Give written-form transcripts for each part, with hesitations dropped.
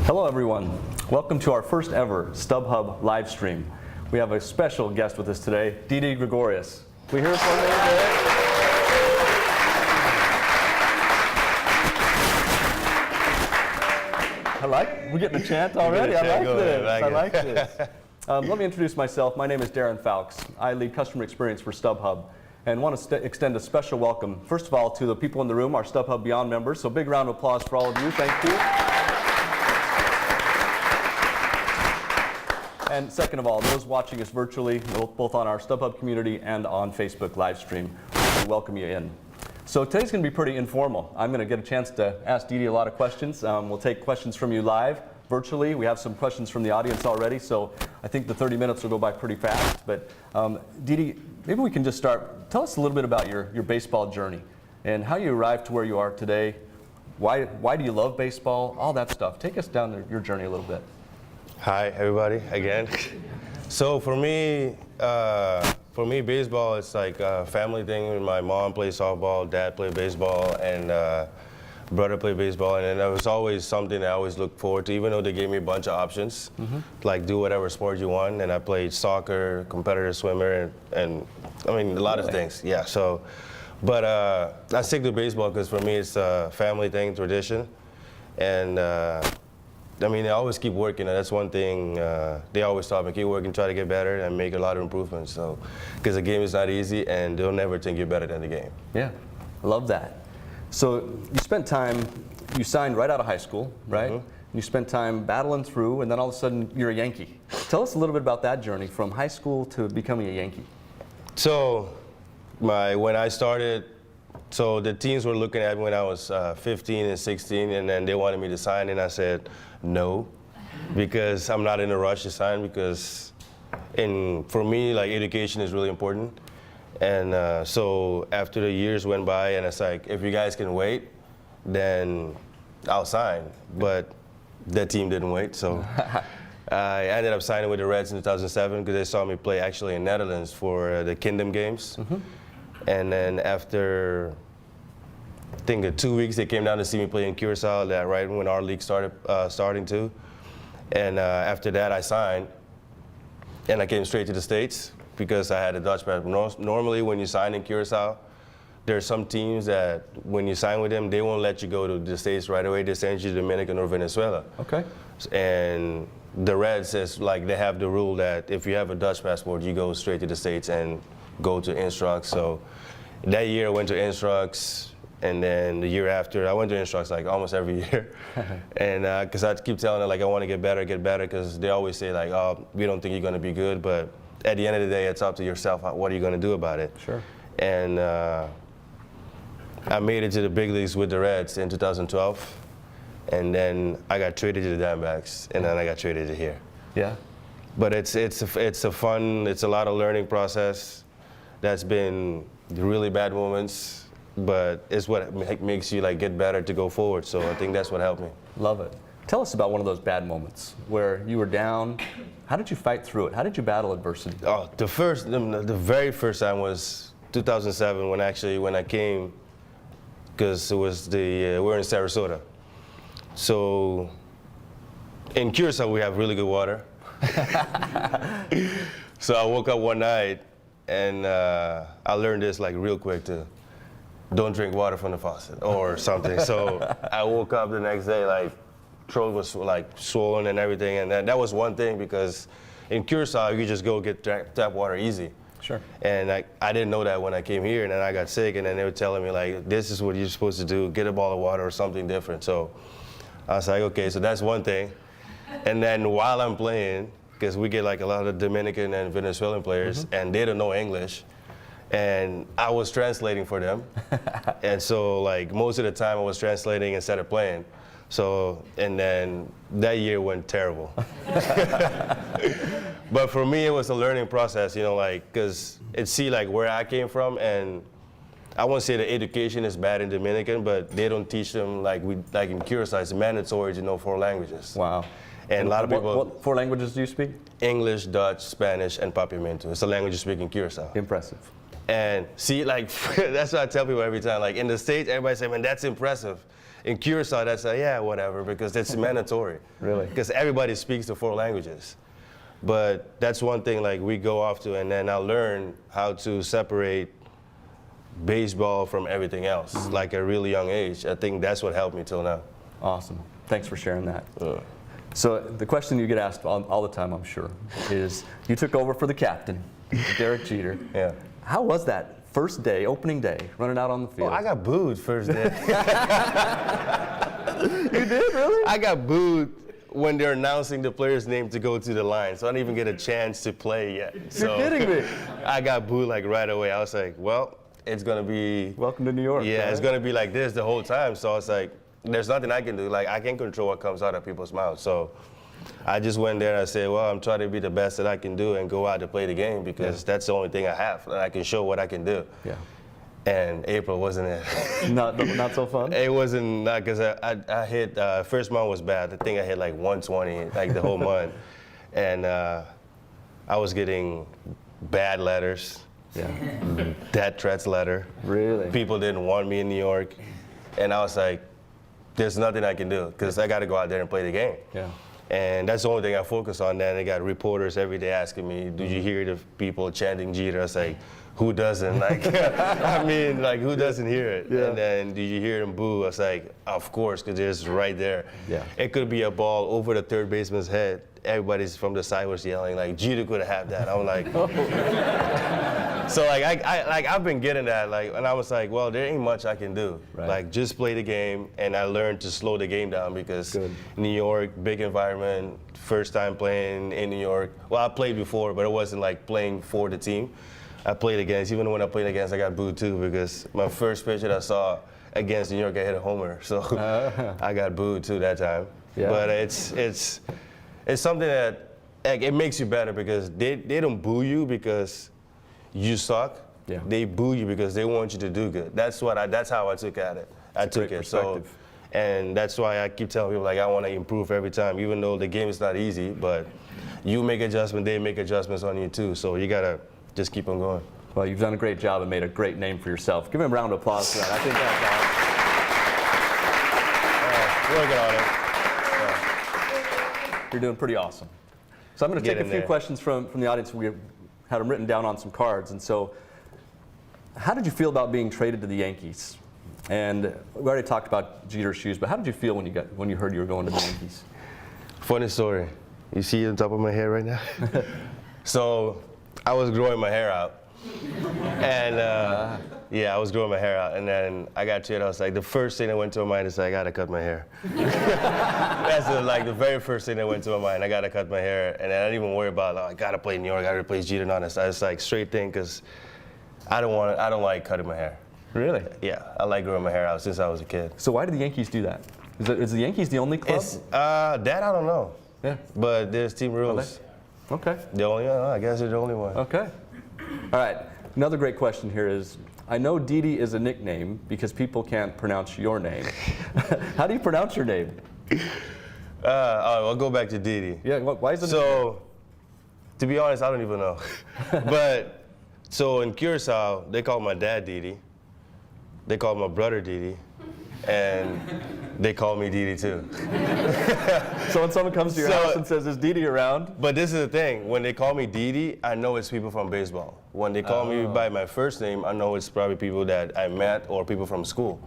Hello everyone. Welcome to our first ever StubHub live stream. We have a special guest with us today, Didi Gregorious. We hear from you today. We're getting a chant already. I like this. Let me introduce myself. My name is Darren Fowlks. I lead customer experience for StubHub and want to extend a special welcome, first of all, to the people in the room, our StubHub Beyond members. So big round of applause for all of you. Thank you. And second of all, those watching us virtually, both on our StubHub community and on Facebook live stream, we welcome you in. So today's going to be pretty informal. I'm going to get a chance to ask Didi a lot of questions. We'll take questions from you live, virtually. We have some questions from the audience already, so I think the 30 minutes will go by pretty fast. But Didi, maybe we can just start. Tell us a little bit about your baseball journey and how you arrived to where you are today. Why do you love baseball? All that stuff. Take us down your journey a little bit. Hi, everybody, again. So for me, baseball is like a family thing. My mom played softball, dad played baseball, and brother played baseball. And it was always something I always looked forward to, even though they gave me a bunch of options, like do whatever sport you want. And I played soccer, competitive swimmer, and I mean, a lot of things. Yeah, so, but I stick to baseball because for me, it's a family thing, tradition. And I mean, they always keep working, and that's one thing they always taught me, keep working, try to get better, and make a lot of improvements. So, because the game is not easy, and they'll never think you're better than the game. Yeah, I love that. So you spent time, you signed right out of high school, right? You spent time battling through, and then all of a sudden, you're a Yankee. Tell us a little bit about that journey from high school to becoming a Yankee. So, when I started, so the teams were looking at me when I was 15 and 16, and then they wanted me to sign, and I said no, because I'm not in a rush to sign, because for me, like, education is really important. And so after the years went by, and it's like, if you guys can wait, then I'll sign. But that team didn't wait, so I ended up signing with the Reds in 2007 because they saw me play actually in Netherlands for the Kingdom Games. And then after, I think 2 weeks, they came down to see me play in Curacao, right when our league starting to. And after that, I signed, and I came straight to the States because I had a Dutch passport. Normally, when you sign in Curacao, there are some teams that when you sign with them, they won't let you go to the States right away. They send you to Dominican or Venezuela. Okay. And the Reds is like, they have the rule that if you have a Dutch passport, you go straight to the States and go to Instructs. So that year I went to Instructs, and then the year after I went to Instructs like almost every year. And because I keep telling them, like, I want to get better, because they always say, like, oh, we don't think you're going to be good, but at the end of the day, it's up to yourself. What are you going to do about it? Sure. And I made it to the big leagues with the Reds in 2012, and then I got traded to the Diamondbacks, and then I got traded to here. Yeah. But it's a lot of learning process. That's been really bad moments, but it's what makes you like get better to go forward. So I think that's what helped me. Love it. Tell us about one of those bad moments where you were down. How did you fight through it? How did you battle adversity? Oh, the very first time was 2007 when I came, because it was we're in Sarasota. So in Curacao we have really good water. So I woke up one night and I learned this like real quick to don't drink water from the faucet or something. So I woke up the next day like throat was like swollen and everything, and that was one thing, because in Curacao you just go get tap water easy. Sure. And I didn't know that when I came here, and then I got sick, and then they were telling me like, this is what you're supposed to do, get a bottle of water or something different. So I was like, okay, so that's one thing. And then while I'm playing, because we get like a lot of Dominican and Venezuelan players, and they don't know English, and I was translating for them. And so like most of the time I was translating instead of playing. So, and then that year went terrible. But for me, it was a learning process, you know, like, because like where I came from, and I won't say the education is bad in Dominican, but they don't teach them like in Curacao, it's mandatory to know 4 languages. Wow. And a lot of people. What 4 languages do you speak? English, Dutch, Spanish, and Papiamento. It's the language you speak in Curacao. Impressive. And see, like, that's what I tell people every time. Like, in the States, everybody say, man, that's impressive. In Curacao, that's yeah, whatever, because it's mandatory. Really? Because everybody speaks the 4 languages. But that's one thing like we go off to, and then I learn how to separate baseball from everything else, like at a really young age. I think that's what helped me till now. Awesome. Thanks for sharing that. So the question you get asked all the time, I'm sure, is you took over for the captain, Derek Jeter. Yeah. How was that first day, opening day, running out on the field? Oh, I got booed first day. You did, really? I got booed when they're announcing the player's name to go to the line, so I didn't even get a chance to play yet. You're kidding me. I got booed like right away. I was like, well, it's gonna be. Welcome to New York. Yeah, right? it's gonna be like this the whole time. So it's like, there's nothing I can do. Like I can't control what comes out of people's mouths. So I just went there and I said, well, I'm trying to be the best that I can do and go out to play the game because that's the only thing I have, and I can show what I can do. Yeah. And April wasn't it. Not so fun? It wasn't, because I hit, first month was bad. I think I hit like 120, like the whole month. And I was getting bad letters. Yeah. Death threats letter. Really? People didn't want me in New York. And I was like, there's nothing I can do because I got to go out there and play the game. Yeah. And that's the only thing I focus on. Then I got reporters every day asking me, did you hear the people chanting Jeter? I was like, who doesn't? Like, I mean, like, who doesn't hear it? Yeah. And then, did you hear them boo? I was like, of course, because it's right there. Yeah. It could be a ball over the third baseman's head. Everybody's from the side was yelling, like, Jeter could have that. I'm like, so like, I've been getting that, like, and I was like, well, there ain't much I can do. Right. Like, just play the game, and I learned to slow the game down because Good. New York, big environment, first time playing in New York. Well, I played before, but it wasn't like playing for the team. I played against, even when I played against, I got booed too because my first pitch that I saw against New York, I hit a homer. So I got booed too that time. Yeah. But it's something that like, it makes you better because they don't boo you because you suck. Yeah. They boo you because they want you to do good. That's how I took at it. I took Great it. So, perspective. and that's why I keep telling people like I want to improve every time, even though the game is not easy. But you make adjustments, they make adjustments on you too. So you gotta just keep on going. Well, you've done a great job and made a great name for yourself. Give him a round of applause for that. I think that's Working on it. You're doing pretty awesome. So I'm going to Get take a in few there. questions from the audience. We had them written down on some cards. And so, how did you feel about being traded to the Yankees? And we already talked about Jeter's shoes, but how did you feel when you heard you were going to the Yankees? Funny story. You see the top of my hair right now? So I was growing my hair out. And yeah, I was growing my hair out. And then I got traded. I was like, the first thing that went to my mind is I got to cut my hair. That's the very first thing that went to my mind. I got to cut my hair. And then I didn't even worry about, I got to play in New York. I got to replace Jeter and all this. I was like, straight thing, because I don't like cutting my hair. Really? Yeah, I like growing my hair out since I was a kid. So why did the Yankees do that? Is the Yankees the only club? That I don't know. Yeah. But there's team rules. Okay. The only one, I guess they're the only one. Okay. All right. Another great question here is, I know Didi is a nickname because people can't pronounce your name. How do you pronounce your name? I'll go back to Didi. Yeah. Why is it? So, to be honest, I don't even know. But, so in Curacao, they call my dad Didi. They call my brother Didi. And they call me Didi too. So when someone comes to your house and says, "Is Didi around?" But this is the thing. When they call me Didi, I know it's people from baseball. When they call me by my first name, I know it's probably people that I met or people from school.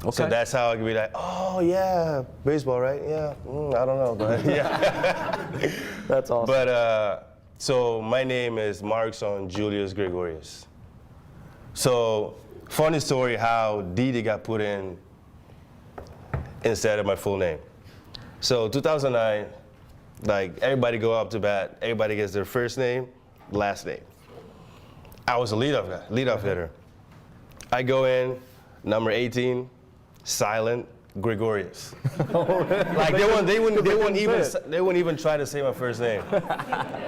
Okay. So that's how I can be like, oh yeah, baseball, right? Yeah, I don't know, but yeah. That's awesome. But so my name is Markson Julius Gregorious. So funny story how Didi got put in instead of my full name. So 2009, like everybody go up to bat, everybody gets their first name, last name. I was a leadoff hitter. I go in, number 18, silent, Gregorious. Like they wouldn't even try to say my first name.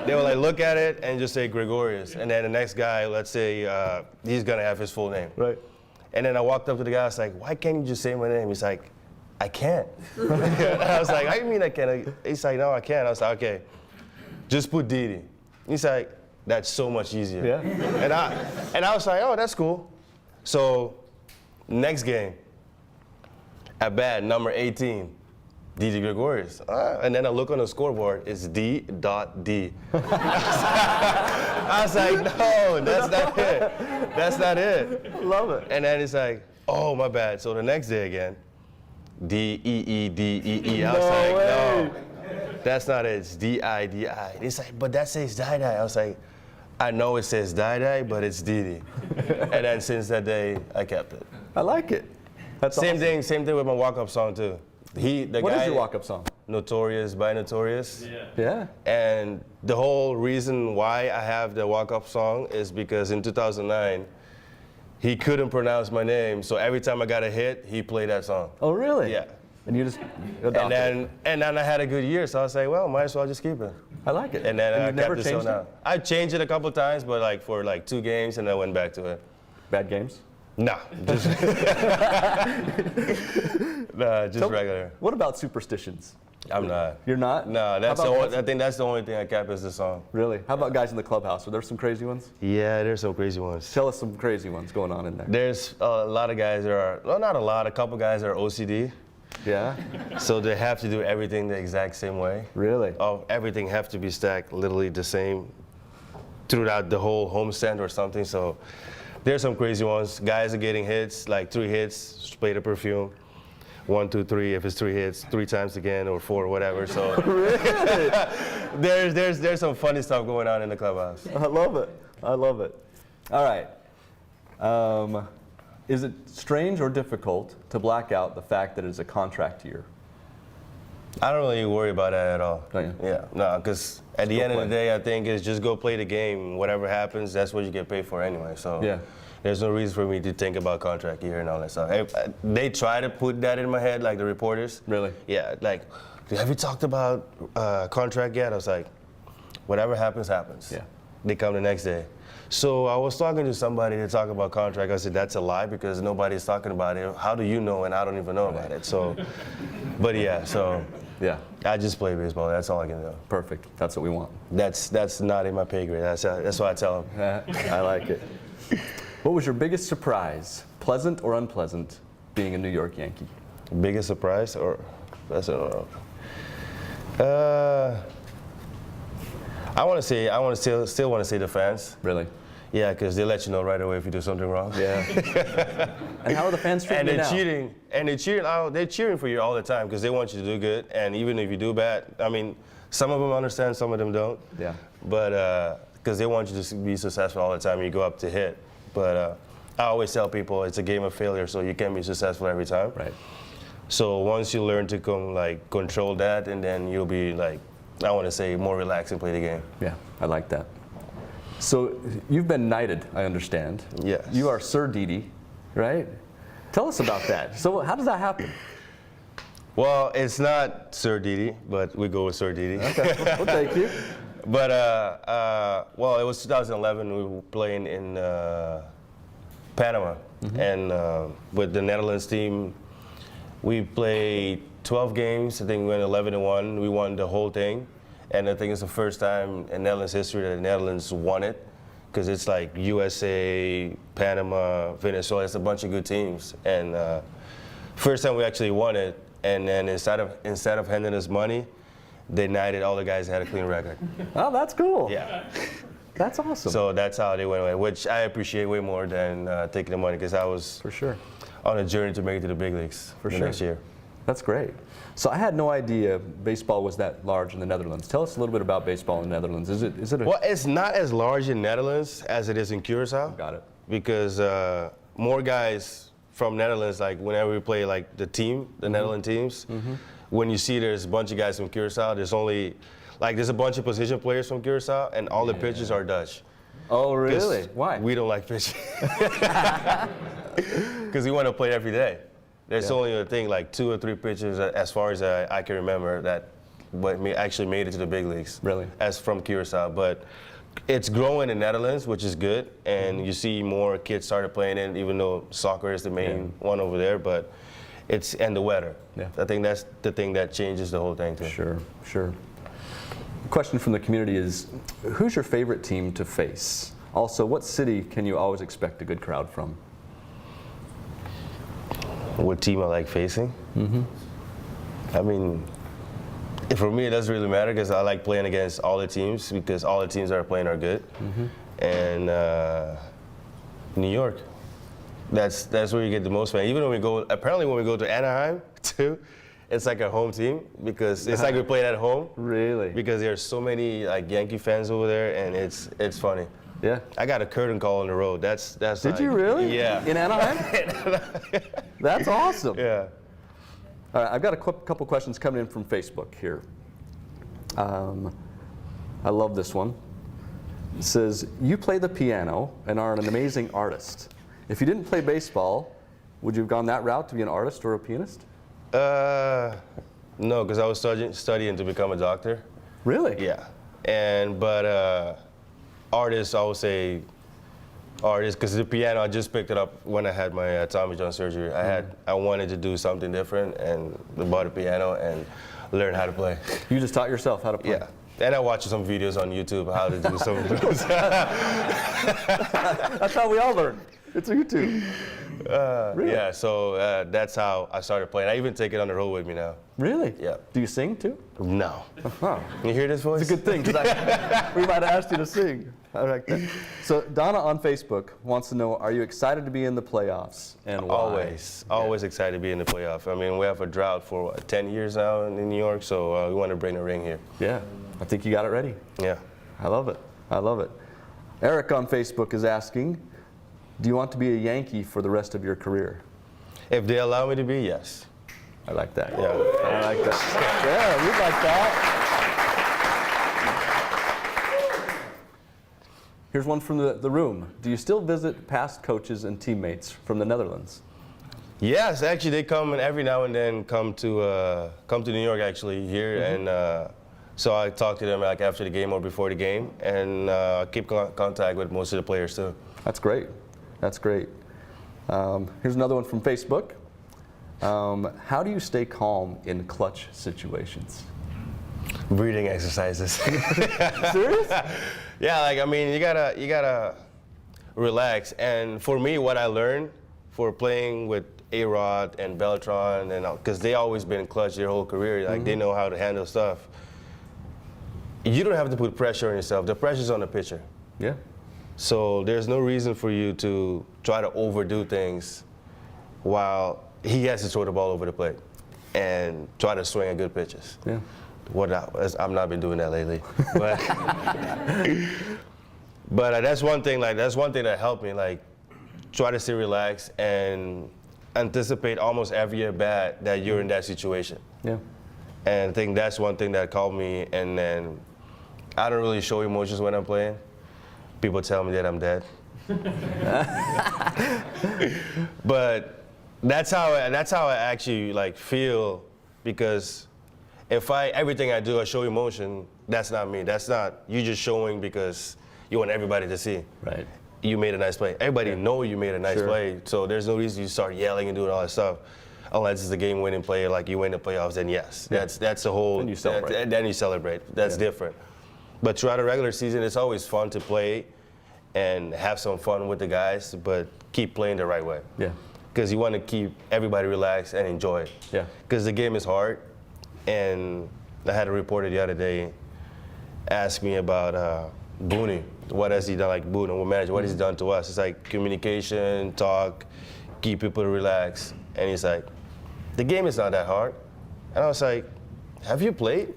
They would like look at it and just say Gregorious, and then the next guy, let's say he's gonna have his full name. Right. And then I walked up to the guy. I was like, "Why can't you just say my name?" He's like, "I can't." I was like, "I mean I can't." He's like, "No, I can't." I was like, "Okay, just put Didi." He's like, "That's so much easier." Yeah. And I was like, "Oh, that's cool." So next game, At bat, number 18, Didi Gregorious. And then I look on the scoreboard, it's D.D. I was like, no, that's not it. That's not it. Love it. And then it's like, oh, my bad. So the next day again, D-E-E-D-E-E. I was like, no, that's not it. It's D-I-D-I. It's like, but that says Didi. I was like, I know it says Didi, but it's Didi. And then since that day, I kept it. I like it. That's Same awesome. thing with my walk-up song too. What is your walk-up song? Notorious by Notorious. Yeah. And the whole reason why I have the walk-up song is because in 2009, he couldn't pronounce my name, so every time I got a hit, he played that song. Oh, really? Yeah. And you just adopted it. And then I had a good year, so I was like, well, might as well just keep it. I like it. And then I you've kept never it so changed now. it? I changed it a couple times, but like for like 2 games, and I went back to it. Bad games? Nah, just nah, just regular. What about superstitions? I'm not. You're not? No, that's How the about only, I think that's the only thing I kept is the song. Really? How about guys in the clubhouse? Are there some crazy ones? Yeah, there's some crazy ones. Tell us some crazy ones going on in there. There's a lot of guys that are, well, not a lot, a couple guys that are OCD. Yeah? So they have to do everything the exact same way. Really? Everything have to be stacked literally the same throughout the whole homestand or something. So there's some crazy ones. Guys are getting hits, like 3 hits, spray the perfume. 1, 2, 3. If it's 3 hits, 3 times again, or 4, whatever. So Really? there's some funny stuff going on in the clubhouse. I love it. I love it. All right. Is it strange or difficult to black out the fact that it's a contract year? I don't really worry about that at all. Don't you? Yeah, no, because at the go end of the play. day, I think it's just go play the game. Whatever happens, that's what you get paid for anyway. So Yeah. there's no reason for me to think about contract year and all that stuff. They try to put that in my head, like the reporters. Really? Yeah, like, have you talked about contract yet? I was like, whatever happens, happens. Yeah. They come the next day. So I was talking to somebody to talk about contract. I said, that's a lie because nobody's talking about it. How do you know and I don't even know about it? So, but yeah, so Yeah. I just play baseball. That's all I can do. Perfect. That's what we want. That's not in my pay grade. That's what I tell them. I like it. What was your biggest surprise, pleasant or unpleasant, being a New York Yankee? Biggest surprise or that's I want to still want to say the fans. Really? Yeah, because they let you know right away if you do something wrong. Yeah. And how are the fans treating And you they're now? cheating, and they're cheering for you all the time because they want you to do good. And even if you do bad, I mean, some of them understand, some of them don't. Yeah. But because they want you to be successful all the time, you go up to hit. But I always tell people it's a game of failure, so you can't be successful every time. Right. So once you learn to control that, and then you'll be like, I want to say, more relaxed and play the game. Yeah, I like that. So you've been knighted, I understand. Yes. You are Sir Didi, right? Tell us about that. So how does that happen? Well, it's not Sir Didi, but we go with Sir Didi. Okay, we'll take you. But well, it was 2011. We were playing in Panama, and with the Netherlands team, we played 12 games. I think we went 11-1. We won the whole thing, and I think it's the first time in Netherlands history that the Netherlands won it, because it's like USA, Panama, Venezuela. It's a bunch of good teams, and first time we actually won it. And then instead of handing us money, they knighted all the guys that had a clean record. Oh, that's cool. Yeah. That's awesome. So that's how they went away, which I appreciate way more than taking the money, because I was For sure. on a journey to make it to the big leagues For the sure. next year. That's great. So I had no idea baseball was that large in the Netherlands. Tell us a little bit about baseball in the Netherlands. Is it a... Well, it's not as large in Netherlands as it is in Curacao. Got it. Because more guys from Netherlands, like whenever we play like the team, the Netherlands teams, when you see there's a bunch of guys from Curacao, there's a bunch of position players from Curacao, and all the pitchers are Dutch. Oh, 'Cause really? Why? We don't like pitching. Because we want to play every day. There's Yeah. only, I think, like 2 or 3 pitchers, as far as I can remember, that actually made it to the big leagues. Really? As from Curacao. But it's growing in Netherlands, which is good. And you see more kids started playing it, even though soccer is the main one over there. But and the weather. Yeah. I think that's the thing that changes the whole thing, too. Sure, sure. Question from the community is, who's your favorite team to face? Also, what city can you always expect a good crowd from? what team I like facing. I mean, for me, it doesn't really matter because I like playing against all the teams because all the teams that are playing are good. And New York, that's where you get the most fans. Even when we go, apparently when we go to Anaheim too, it's like a home team because it's like we play at home. Really? Because there's so many like Yankee fans over there, and it's funny. Yeah. I got a curtain call on the road. That's. Did like, you really? Yeah. In Anaheim? That's awesome. Yeah. All right, I've got a couple questions coming in from Facebook here. I love this one. It says, you play the piano and are an amazing artist. If you didn't play baseball, would you have gone that route to be an artist or a pianist? No, because I was studying to become a doctor. Really? Yeah. But artist, I would say artist, because the piano, I just picked it up when I had my Tommy John surgery. I wanted to do something different and bought a piano and learned how to play. You just taught yourself how to play? Yeah. And I watched some videos on YouTube how to do some of those. That's how we all learn. It's YouTube. Really? Yeah, so that's how I started playing. I even take it on the road with me now. Really? Yeah. Do you sing too? No. Huh. You hear this voice? It's a good thing, because we might have asked you to sing. I like that. So Donna on Facebook wants to know, are you excited to be in the playoffs and why? Always excited to be in the playoff. I mean, we have a drought for 10 years now in New York, so we want to bring a ring here. Yeah, I think you got it ready. Yeah. I love it. I love it. Eric on Facebook is asking, do you want to be a Yankee for the rest of your career? If they allow me to be, yes. I like that. Yeah. I like that. Yeah, we'd like that. Here's one from the room. Do you still visit past coaches and teammates from the Netherlands? Yes, actually, they come and every now and then come to New York actually here, and so I talk to them like after the game or before the game, and keep contact with most of the players too. That's great. That's great. Here's another one from Facebook. How do you stay calm in clutch situations? Breathing exercises. Serious? Yeah, like I mean, you gotta relax. And for me, what I learned for playing with A-Rod and Beltran, and because they always been clutch their whole career, like they know how to handle stuff. You don't have to put pressure on yourself. The pressure's on the pitcher. Yeah. So there's no reason for you to try to overdo things while he has to throw the ball over the plate and try to swing at good pitches. Yeah. I've not been doing that lately, but that's one thing. Like that's one thing that helped me. Like try to stay relaxed and anticipate almost every at bat that you're in that situation. Yeah. And I think that's one thing that called me. And then I don't really show emotions when I'm playing. People tell me that I'm dead. But that's how I actually like feel, because if everything I do I show emotion, that's not me. That's not you just showing because you want everybody to see. Right. You made a nice play. Everybody know you made a nice play, so there's no reason you start yelling and doing all that stuff. Unless it's a game-winning play, like you win the playoffs, then yes, that's the whole. Then you celebrate. Then you celebrate. That's different. But throughout the regular season, it's always fun to play and have some fun with the guys, but keep playing the right way. Yeah. Because you want to keep everybody relaxed and enjoy it. Yeah. Because the game is hard, and I had a reporter the other day ask me about Booney. What has he done, like Boone, our manager, what has he done to us? It's like communication, talk, keep people relaxed. And he's like, the game is not that hard. And I was like, have you played?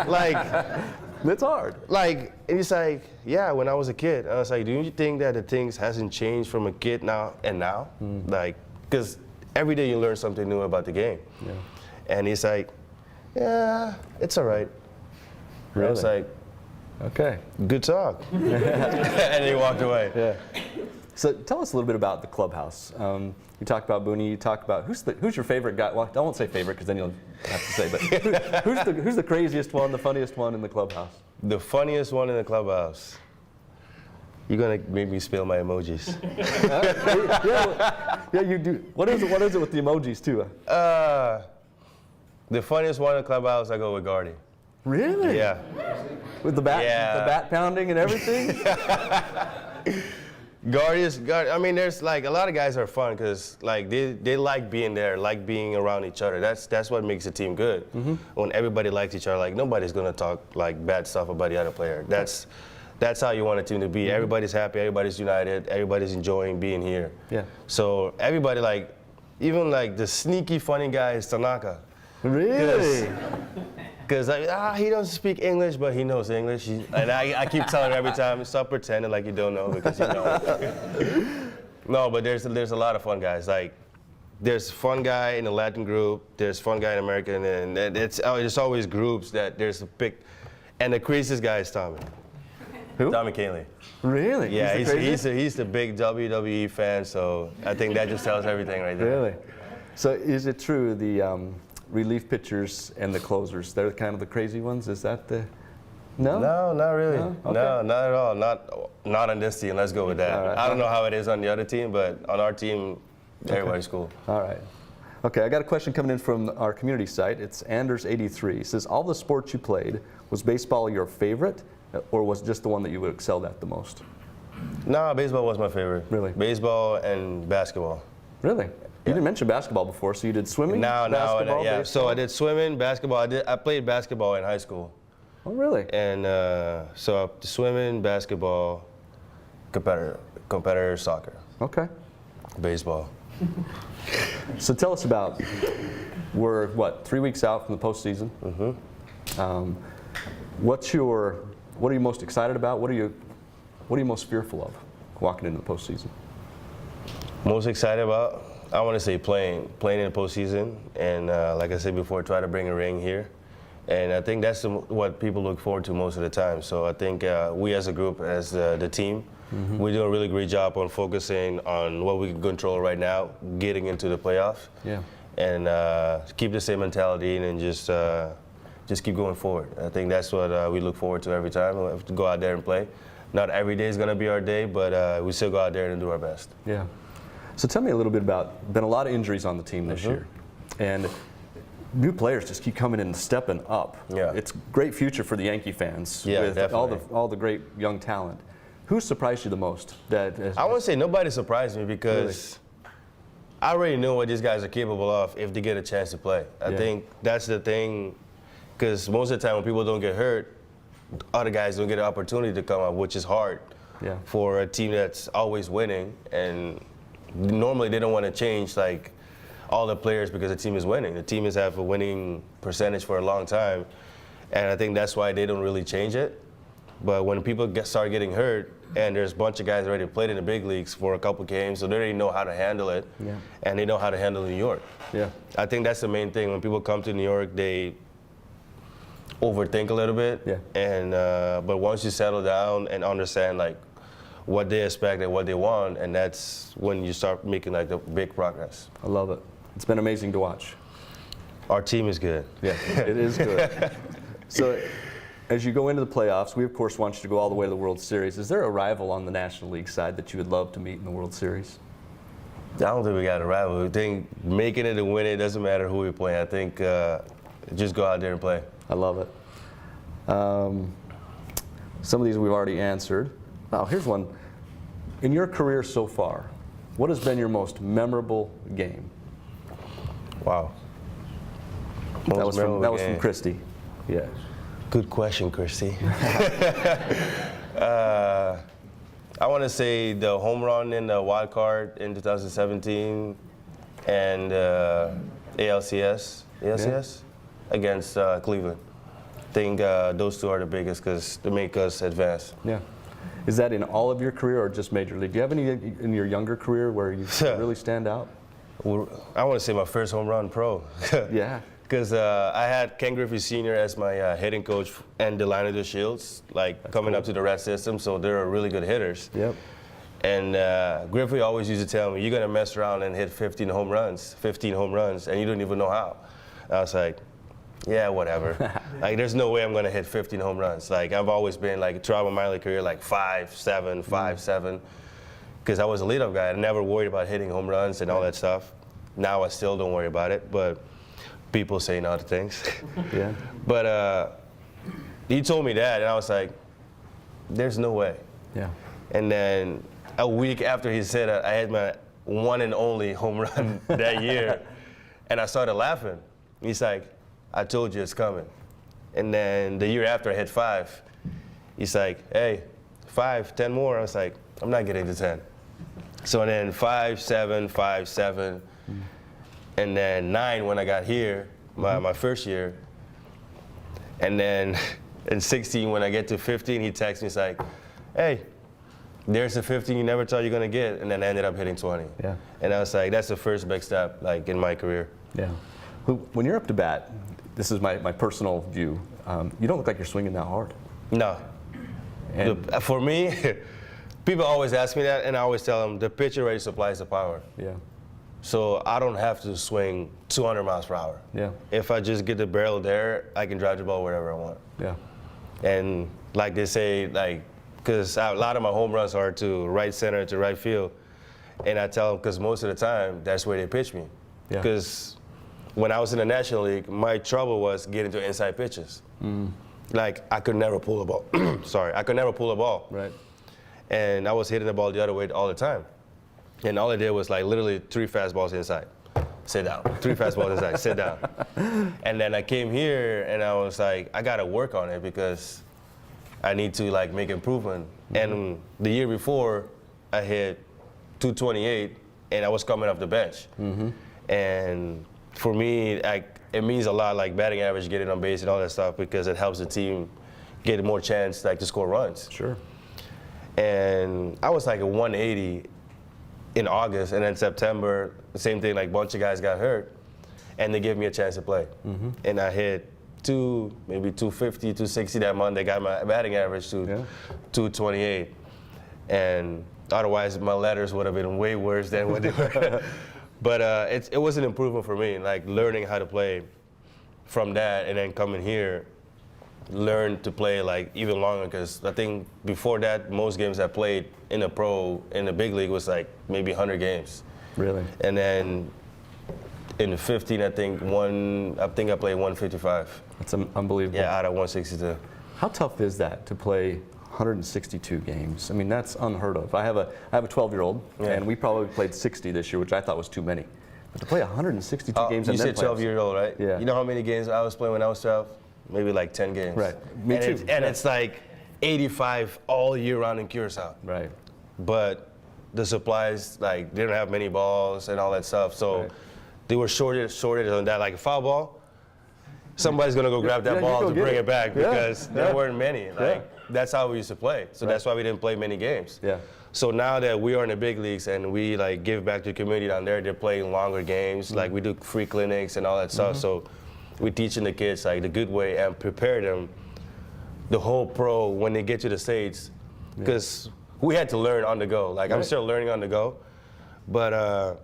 Like, it's hard. Like, and he's like, yeah, when I was a kid. And I was like, do you think that the things hasn't changed from a kid now and now? Like, because every day you learn something new about the game. Yeah. And he's like, yeah, it's all right. Really? I was like, okay. good talk. And he walked away. Yeah. So tell us a little bit about the clubhouse. You talked about Booney. You talked about who's your favorite guy? Well, I won't say favorite because then you'll have to say. But who's the craziest one, the funniest one in the clubhouse? The funniest one in the clubhouse. You're gonna make me spill my emojis. Yeah, you do. What is it with the emojis too? The funniest one in the clubhouse, I go with Gardy. Really? Yeah. With the bat, Yeah. the bat pounding and everything. Gregorious, I mean, there's like a lot of guys are fun because like they like being there, like being around each other. That's what makes a team good. When everybody likes each other, like nobody's gonna talk like bad stuff about the other player. That's how you want a team to be. Everybody's happy, everybody's united, everybody's enjoying being here. Yeah. So everybody like, even like the sneaky funny guy is Tanaka. Really? Because he doesn't speak English, but he knows English. And I keep telling him every time, stop pretending like you don't know because you know. No, but there's a lot of fun guys. Like, there's fun guy in the Latin group, there's fun guy in American, and it's always groups that there's a big, and the craziest guy is Tommy. Who? Tommy Canley. Really? Yeah, he's the big WWE fan, so I think that just tells everything right there. Really? So is it true the relief pitchers and the closers, they're kind of the crazy ones? Is that the... No? No, not really. No? Okay. No, not at all. Not on this team. Let's go with that. All right. I don't know how it is on the other team, but on our team, everybody's cool. All right. Okay, I got a question coming in from our community site. It's Anders83. It says, all the sports you played, was baseball your favorite, or was it just the one that you would excelled at the most? No, baseball was my favorite. Really? Baseball and basketball. Really? You didn't mention basketball before, so you did swimming, basketball, yeah. baseball? So I did swimming, basketball. I played basketball in high school. Oh, really? And so swimming, basketball, competitor soccer. Okay. Baseball. So tell us about, we're, 3 weeks out from the postseason? What are you most excited about? What are you most fearful of walking into the postseason? Most excited about? I want to say playing in the postseason, and like I said before, try to bring a ring here. And I think that's what people look forward to most of the time. So I think we as a group, as the team, we're doing a really great job on focusing on what we can control right now, getting into the playoffs. Yeah. And keep the same mentality and just keep going forward. I think that's what we look forward to every time. We have to go out there and play. Not every day is going to be our day, but we still go out there and do our best. Yeah. So tell me a little bit about, been a lot of injuries on the team this year. And new players just keep coming in and stepping up. Yeah. It's great future for the Yankee fans Yeah, with definitely. all the great young talent. Who surprised you the most? I wouldn't say nobody surprised me because I already know what these guys are capable of if they get a chance to play. I think that's the thing, because most of the time when people don't get hurt, other guys don't get an opportunity to come up, which is hard for a team that's always winning. And normally they don't want to change like all the players because the team is winning. The team has had a winning percentage for a long time, and I think that's why they don't really change it. But when people start getting hurt, and there's a bunch of guys already played in the big leagues for a couple games, so they already know how to handle it, and they know how to handle New York. Yeah, I think that's the main thing. When people come to New York, they overthink a little bit, and but once you settle down and understand like what they expect and what they want, and that's when you start making like the big progress. I love it. It's been amazing to watch. Our team is good. Yeah, it is good. So, as you go into the playoffs, we of course want you to go all the way to the World Series. Is there a rival on the National League side that you would love to meet in the World Series? I don't think we got a rival. I think making it and winning, it doesn't matter who we play. I think just go out there and play. I love it. Some of these we've already answered. Now, here's one. In your career so far, what has been your most memorable game? Wow. That was from Christy. Yeah. Good question, Christy. I want to say the home run in the wild card in 2017 and ALCS against Cleveland. I think those two are the biggest because they make us advance. Yeah. Is that in all of your career or just Major League? Do you have any in your younger career where you really stand out? Well, I want to say my first home run pro. Yeah. Because I had Ken Griffey Sr. as my hitting coach and Delano DeShields, like coming up to the Red System, so they're really good hitters. Yep. And Griffey always used to tell me, you're going to mess around and hit 15 home runs, and you don't even know how. I was like, yeah, whatever. Like, there's no way I'm going to hit 15 home runs. Like, I've always been, like, throughout my minor league career, like 5'7", 5'7", because I was a leadoff guy. I never worried about hitting home runs and all that stuff. Now I still don't worry about it, but people say other things. Yeah. But he told me that, and I was like, there's no way. Yeah. And then a week after he said it, I had my one and only home run that year. And I started laughing. He's like, I told you it's coming. And then the year after I hit 5, he's like, hey, 5, 10 more. I was like, I'm not getting to 10. So then 5, 7, 5, 7. And then 9 when I got here, my first year. And then in 16, when I get to 15, he texts me, he's like, hey, there's a 15 you never thought you're gonna get. And then I ended up hitting 20. Yeah. And I was like, that's the first big step like in my career. Yeah. When you're up to bat, this is my personal view, you don't look like you're swinging that hard. No. And For me, people always ask me that, and I always tell them the pitch already supplies the power. yeah. So I don't have to swing 200 miles per hour. Yeah. If I just get the barrel there, I can drive the ball wherever I want. Yeah. And like they say, like, because a lot of my home runs are to right center, to right field. And I tell them, because most of the time, that's where they pitch me. Yeah. Because when I was in the National League, my trouble was getting to inside pitches. Like, I could never pull a ball. Sorry, I could never pull a ball. Right. And I was hitting the ball the other way all the time. And all I did was like literally 3 fastballs inside, sit down. 3 fastballs inside, sit down. And then I came here and I was like, I gotta work on it because I need to like make improvement. And the year before, I hit 228 and I was coming off the bench. And for me, it means a lot, like batting average, getting on base and all that stuff, because it helps the team get more chance like to score runs. Sure. And I was like a 180 in August, and then September, the same thing, like a bunch of guys got hurt, and they gave me a chance to play. And I hit maybe 250, 260 that month. They got my batting average to 228. And otherwise, my letters would have been way worse than what they were. But it was an improvement for me, like learning how to play from that, and then coming here, learn to play like even longer, because I think before that, most games I played in the big league was like maybe 100 games. Really? And then in the 15, I think I played 155. That's unbelievable. Yeah, out of 162. How tough is that to play 162 games? I mean, that's unheard of. I have a 12-year-old, and we probably played 60 this year, which I thought was too many. But to play 162 games you and then said play 12 years old, right? Yeah. You know how many games I was playing when I was 12? Maybe like 10 games. Right. Me and too. It's like 85 all year round in Curacao. Right. But the supplies, like, they didn't have many balls and all that stuff. So they were shorted on that. Like a foul ball, somebody's going to go grab that ball to bring it back, because there weren't many. Like, that's how we used to play. So that's why we didn't play many games. Yeah. So now that we are in the big leagues and we like give back to the community down there, they're playing longer games. Like, we do free clinics and all that stuff. So we're teaching the kids like the good way and prepare them the whole pro when they get to the States, because we had to learn on the go. Like, I'm still learning on the go, but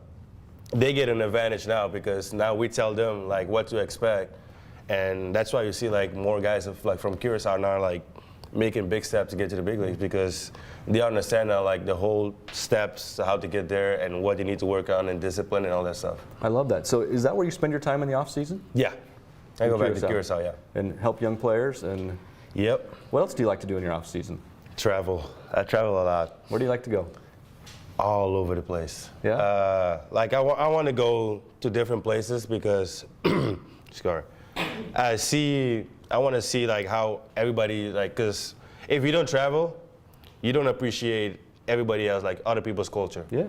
they get an advantage now, because now we tell them like what to expect, and that's why you see like more guys like from Curacao now like making big steps to get to the big leagues, because they understand now like the whole steps, how to get there, and what you need to work on, and discipline and all that stuff. I love that. So is that where you spend your time in the off season? Yeah, I go back to Curacao, yeah. And help young players and. Yep. What else do you like to do in your off season? Travel. I travel a lot. Where do you like to go? All over the place. Yeah. Like I want to go to different places, because I want to see like how everybody, like, because if you don't travel, you don't appreciate everybody else, like other people's culture. Yeah.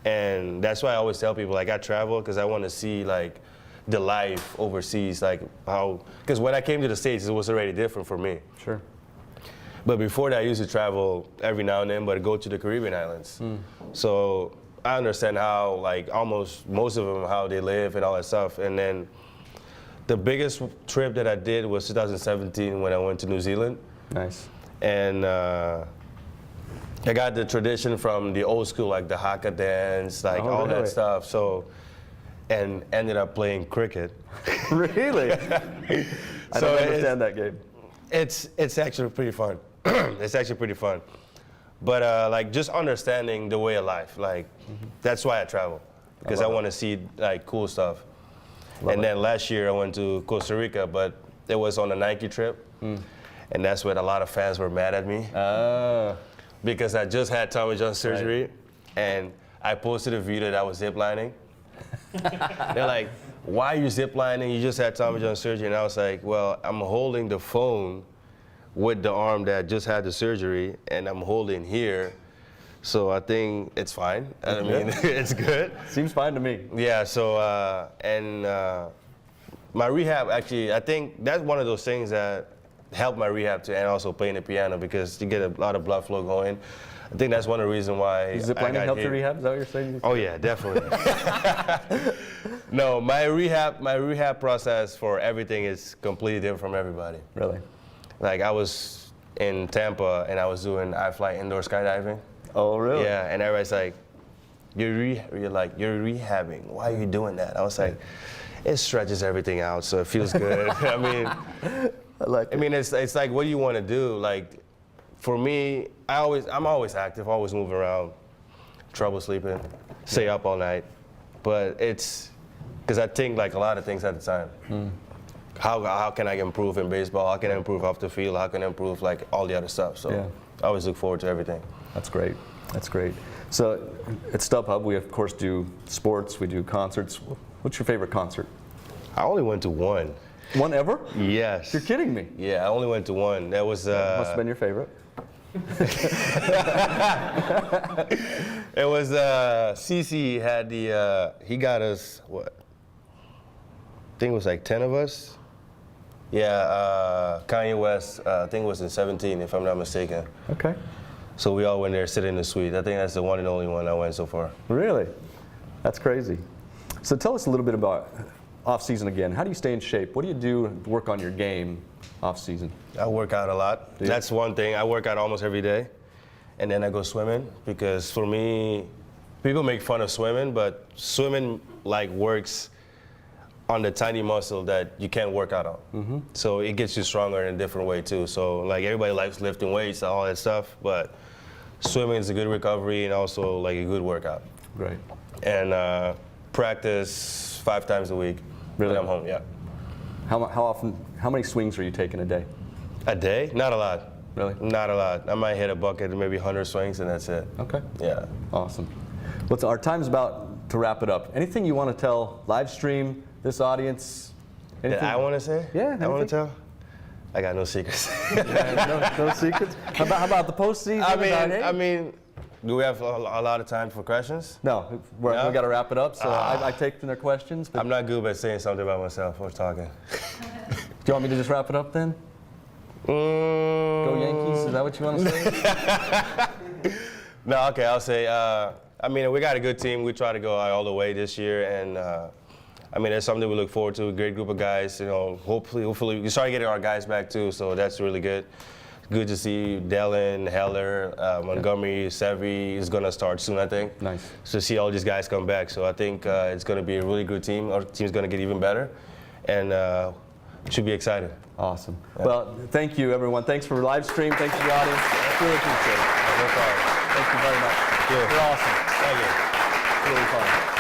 And that's why I always tell people, like, I travel because I want to see like the life overseas, like how, because when I came to the States, it was already different for me. Sure. But before that, I used to travel every now and then, but go to the Caribbean islands. So I understand how, like, almost most of them, how they live and all that stuff. And then the biggest trip that I did was 2017 when I went to New Zealand. Nice. And I got the tradition from the old school, like the haka dance, like all that stuff. So, and ended up playing cricket. Really? I don't understand that game. It's actually pretty fun. It's actually pretty fun. But like just understanding the way of life, like that's why I travel, because I want to see like cool stuff. And then last year I went to Costa Rica, but it was on a Nike trip. And that's when a lot of fans were mad at me. because I just had Tommy John surgery, and I posted a video that I was ziplining. They're like, why are you ziplining? You just had Tommy John surgery. And I was like, well, I'm holding the phone with the arm that just had the surgery, and I'm holding here. So I think it's fine. I mean, it's good. Seems fine to me. Yeah, so, my rehab, actually, I think that's one of those things that helped my rehab too, and also playing the piano, because you get a lot of blood flow going. I think that's one of the reasons why Ziplining helped your rehab? Is that what you're saying? Oh yeah, definitely. No, my rehab process for everything is completely different from everybody. Really? Like, I was in Tampa and I was doing iFly indoor skydiving. Oh, really? Yeah, and everybody's like, you're rehabbing. Why are you doing that? I was like, it stretches everything out, so it feels good. I mean, it's like, what do you want to do? Like, for me, I'm always active, always moving around, trouble sleeping, stay up all night. But it's because I think like a lot of things at the time. How can I improve in baseball? How can I improve off the field? How can I improve like all the other stuff? So I always look forward to everything. That's great. That's great. So at StubHub, we of course do sports, we do concerts. What's your favorite concert? I only went to one. One ever? Yes. You're kidding me. Yeah, I only went to one. That was. Must have been your favorite. It was CC had he got us what? I think it was like 10 of us. Yeah, Kanye West, I think it was in 17, if I'm not mistaken. Okay. So we all went there, sit in the suite. I think that's the one and only one I went so far. Really? That's crazy. So tell us a little bit about off-season again. How do you stay in shape? What do you do to work on your game off-season? I work out a lot. That's one thing. I work out almost every day. And then I go swimming, because for me, people make fun of swimming, but swimming like works on the tiny muscle that you can't work out on. So it gets you stronger in a different way too. So like everybody likes lifting weights, all that stuff, but swimming is a good recovery and also like a good workout. Great. And practice 5 times a week. Really? When I'm home, yeah. How many swings are you taking a day? A day? Not a lot. Really? Not a lot. I might hit a bucket and maybe 100 swings and that's it. Okay. Yeah. Awesome. Our time's about to wrap it up. Anything you want to tell live stream, this audience? That I want to say? Yeah. I want to tell? I got no secrets. No secrets? How about the postseason? I mean, do we have a lot of time for questions? No, we got to wrap it up. So I take their questions. But I'm not good at saying something about myself or talking. Do you want me to just wrap it up then? Go Yankees? Is that what you want to say? No, okay, I'll say, I mean, we got a good team. We try to go all the way this year, and I mean, that's something we look forward to. A great group of guys. You know, hopefully, we start getting our guys back too. So that's really good. Good to see Dellin, Heller, Montgomery, Sevy is gonna start soon, I think. Nice. So see all these guys come back. So I think it's gonna be a really good team. Our team's gonna get even better, and should be excited. Awesome. Yeah. Well, thank you, everyone. Thanks for live stream. Thanks to the audience. Really appreciate it. No problem. Thank you very much. Thank you. You're awesome. Thank you. Really fun.